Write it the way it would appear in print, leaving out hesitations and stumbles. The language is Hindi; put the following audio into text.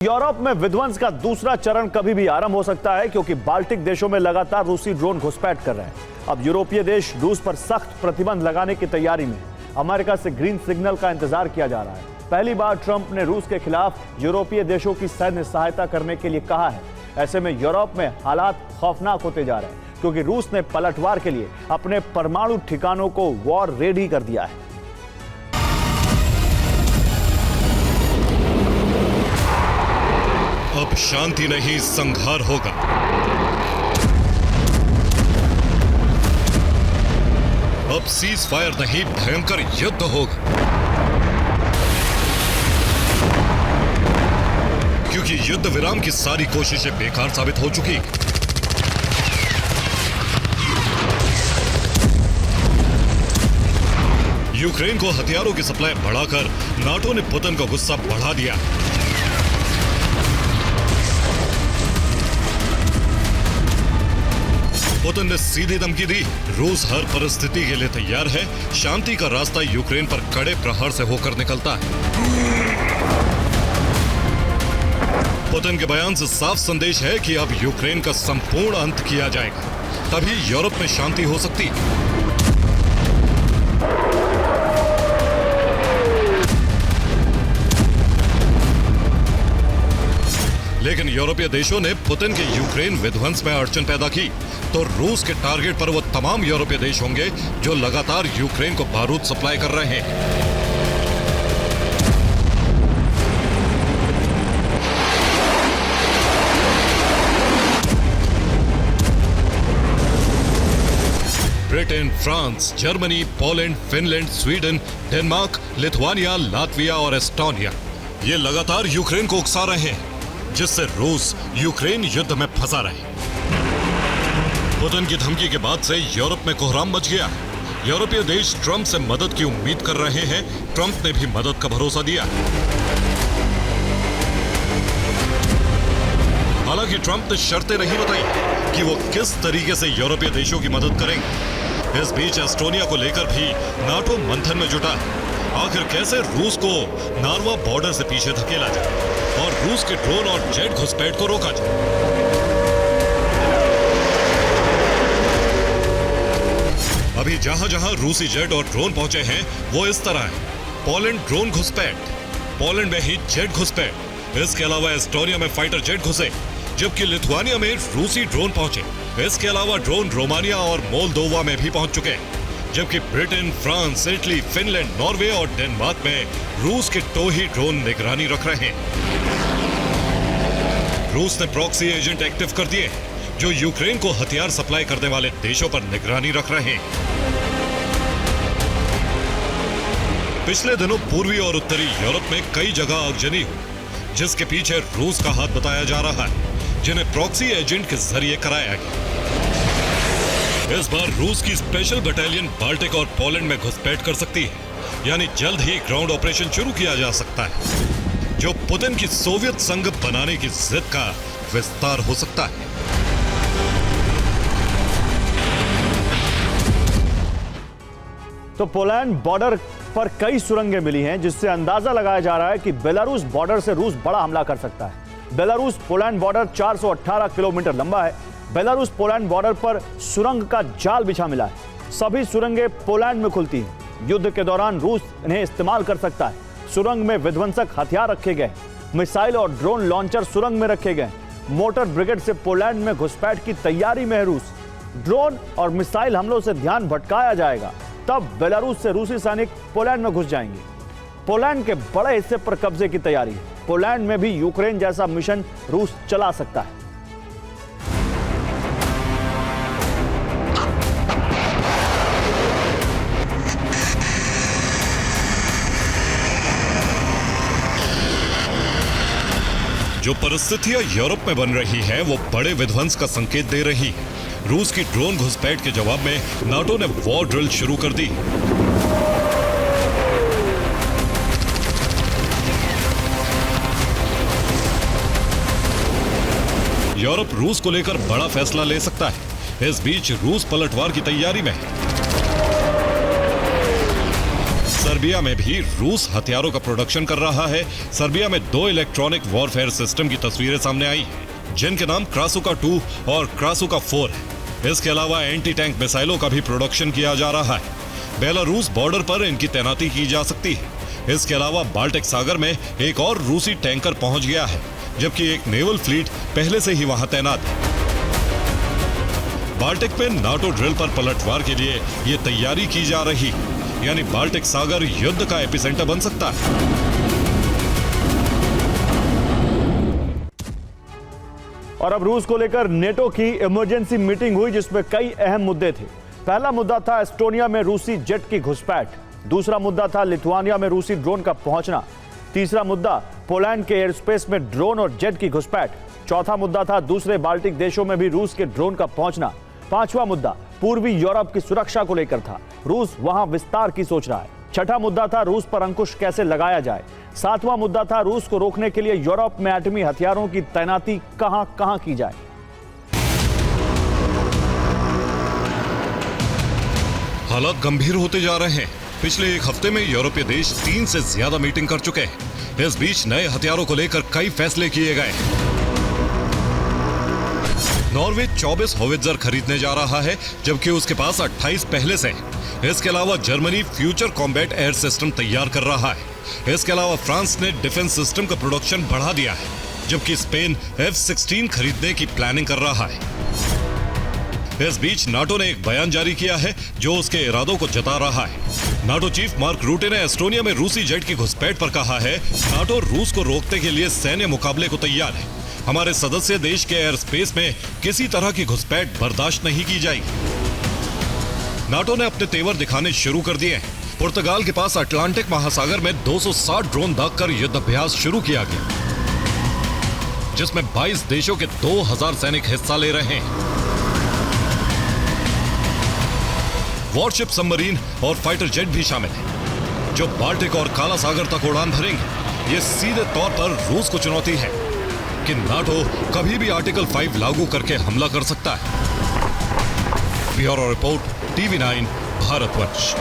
यूरोप में विध्वंस का दूसरा चरण कभी भी आरंभ हो सकता है, क्योंकि बाल्टिक देशों में लगातार रूसी ड्रोन घुसपैठ कर रहे हैं। अब यूरोपीय देश रूस पर सख्त प्रतिबंध लगाने की तैयारी में। अमेरिका से ग्रीन सिग्नल का इंतजार किया जा रहा है। पहली बार ट्रंप ने रूस के खिलाफ यूरोपीय देशों की सैन्य सहायता करने के लिए कहा है। ऐसे में यूरोप में हालात खौफनाक होते जा रहे हैं, क्योंकि रूस ने पलटवार के लिए अपने परमाणु ठिकानों को वॉर रेडी कर दिया है। अब शांति नहीं, संहार होगा। अब सीज फायर नहीं, भयंकर युद्ध होगा। क्योंकि युद्ध विराम की सारी कोशिशें बेकार साबित हो चुकी। यूक्रेन को हथियारों की सप्लाई बढ़ाकर नाटो ने पुतिन का गुस्सा बढ़ा दिया। पुतिन ने सीधी धमकी दी, रूस हर परिस्थिति के लिए तैयार है। शांति का रास्ता यूक्रेन पर कड़े प्रहार से होकर निकलता है। पुतिन के बयान से साफ संदेश है कि अब यूक्रेन का संपूर्ण अंत किया जाएगा, तभी यूरोप में शांति हो सकती है। लेकिन यूरोपीय देशों ने पुतिन के यूक्रेन विध्वंस में अड़चन पैदा की, तो रूस के टारगेट पर वो तमाम यूरोपीय देश होंगे जो लगातार यूक्रेन को बारूद सप्लाई कर रहे हैं। Britain, France, Germany, Poland, Finland, Sweden, Denmark, Lithuania, Latvia और एस्टोनिया ये लगातार यूक्रेन को उकसा रहे हैं, जिससे रूस यूक्रेन युद्ध में फंसा रहे। पुतिन की धमकी के बाद से यूरोप में कोहराम मच गया। यूरोपीय देश ट्रंप से मदद की उम्मीद कर रहे हैं। ट्रंप ने भी मदद का भरोसा दिया। हालांकि ट्रंप ने शर्तें नहीं बताई कि वो किस तरीके से यूरोपीय देशों की मदद करेंगे। इस बीच एस्टोनिया को लेकर भी नाटो मंथन में जुटा। आखिर कैसे रूस को नार्वा बॉर्डर से पीछे धकेला जाए और रूस के ड्रोन और जेट घुसपैठ को रोका जाए। अभी जहां जहां रूसी जेट और ड्रोन पहुंचे हैं वो इस तरह है। पोलैंड ड्रोन घुसपैठ, पोलैंड में ही जेट घुसपैठ। इसके अलावा एस्टोनिया में फाइटर जेट घुसे, जबकि लिथुआनिया में रूसी ड्रोन पहुंचे। इसके अलावा ड्रोन रोमानिया और मोल्दोवा में भी पहुंच चुके हैं, जबकि Britain, France, Italy, Finland, Norway और डेनमार्क में रूस के टोही ड्रोन निगरानी रख रहे हैं। रूस ने प्रॉक्सी एजेंट एक्टिव कर दिए, जो यूक्रेन को हथियार सप्लाई करने वाले देशों पर निगरानी रख रहे हैं। पिछले दिनों पूर्वी और उत्तरी यूरोप में कई जगह आगजनी हुई, जिसके पीछे रूस का हाथ बताया जा रहा है, जिन्हें प्रॉक्सी एजेंट के जरिए कराया गया। इस बार रूस की स्पेशल बटालियन बाल्टिक और पोलैंड में घुसपैठ कर सकती है, यानी जल्द ही ग्राउंड ऑपरेशन शुरू किया जा सकता है, जो पुतिन की सोवियत संघ बनाने की जिद का विस्तार हो सकता है। तो पोलैंड बॉर्डर पर कई सुरंगें मिली हैं, जिससे अंदाजा लगाया जा रहा है कि बेलारूस बॉर्डर से रूस बड़ा हमला कर सकता है। बेलारूस पोलैंड बॉर्डर 418 किलोमीटर लंबा है। बेलारूस पोलैंड बॉर्डर पर सुरंग का जाल बिछा मिला है। सभी सुरंगें पोलैंड में खुलती हैं। युद्ध के दौरान रूस इन्हें इस्तेमाल कर सकता है। सुरंग में विध्वंसक हथियार रखे गए, मिसाइल और ड्रोन लॉन्चर सुरंग में रखे गए। मोटर ब्रिगेड से पोलैंड में घुसपैठ की तैयारी में है रूस। ड्रोन और मिसाइल हमलों से ध्यान भटकाया जाएगा, तब बेलारूस से रूसी सैनिक पोलैंड में घुस जाएंगे। पोलैंड के बड़े हिस्से पर कब्जे की तैयारी है। पोलैंड में भी यूक्रेन जैसा मिशन रूस चला सकता है। जो परिस्थितियां यूरोप में बन रही है वो बड़े विध्वंस का संकेत दे रही है। रूस की ड्रोन घुसपैठ के जवाब में नाटो ने वॉर ड्रिल शुरू कर दी। यूरोप रूस को लेकर बड़ा फैसला ले सकता है। इस बीच रूस पलटवार की तैयारी में है। सर्बिया में भी रूस हथियारों का प्रोडक्शन कर रहा है। सर्बिया में 2 इलेक्ट्रॉनिक वॉरफेयर सिस्टम की तस्वीरें सामने आई हैं, जिनके नाम क्रासुका 2 और क्रासुका 4 है। इसके अलावा एंटी टैंक मिसाइलों का भी प्रोडक्शन किया जा रहा है। बेलारूस बॉर्डर पर इनकी तैनाती की जा सकती है। इसके अलावा बाल्टिक सागर में एक और रूसी टैंकर पहुंच गया है, जबकि एक नेवल फ्लीट पहले से ही वहां तैनात है। बाल्टिक में नाटो ड्रिल पर पलटवार के लिए ये तैयारी की जा रही है, यानी बाल्टिक सागर युद्ध का एपिसेंटर बन सकता है। और अब रूस को लेकर नेटो की इमरजेंसी मीटिंग हुई, जिसमें कई अहम मुद्दे थे। पहला मुद्दा था एस्टोनिया में रूसी जेट की घुसपैठ। दूसरा मुद्दा था लिथुआनिया में रूसी ड्रोन का पहुंचना। तीसरा मुद्दा पोलैंड के एयर स्पेस में ड्रोन और जेट की घुसपैठ। चौथा मुद्दा था दूसरे बाल्टिक देशों में भी रूस के ड्रोन का पहुंचना। पांचवा मुद्दा पूर्वी यूरोप की सुरक्षा को लेकर था, रूस वहां विस्तार की सोच रहा है। छठा मुद्दा था रूस पर अंकुश कैसे लगाया जाए। सातवां मुद्दा था रूस को रोकने के लिए यूरोप में एटमी हथियारों की तैनाती कहां कहां की जाए। हालात गंभीर होते जा रहे हैं। पिछले एक हफ्ते में यूरोपीय देश 3 से ज्यादा मीटिंग कर चुके हैं। इस बीच नए हथियारों को लेकर कई फैसले किए गए। नॉर्वे 24 होवित्जर खरीदने जा रहा है, जबकि उसके पास 28 पहले से हैं। इसके अलावा Germany future combat air system तैयार कर रहा है। इसके अलावा फ्रांस ने डिफेंस सिस्टम का प्रोडक्शन बढ़ा दिया है, जबकि स्पेन F-16 खरीदने की प्लानिंग कर रहा है। इस बीच नाटो ने एक बयान जारी किया है, जो उसके इरादों को जता रहा है। नाटो चीफ मार्क रूटे ने एस्टोनिया में रूसी जेट की घुसपैठ पर कहा है, नाटो रूस को रोकने के लिए सैन्य मुकाबले को तैयार है। हमारे सदस्य देश के एयर स्पेस में किसी तरह की घुसपैठ बर्दाश्त नहीं की जाएगी। नाटो ने अपने तेवर दिखाने शुरू कर दिए हैं। पुर्तगाल के पास अटलांटिक महासागर में 260 ड्रोन दागकर युद्धाभ्यास शुरू किया गया, जिसमें 22 देशों के 2000 सैनिक हिस्सा ले रहे हैं। वॉरशिप, सबमरीन और फाइटर जेट भी शामिल हैं, जो बाल्टिक और काला सागर तक उड़ान भरेंगे। ये सीधे तौर पर रूस को चुनौती है कि नाटो कभी भी आर्टिकल 5 लागू करके हमला कर सकता है। Bureau report, TV9 Bharatvarsh.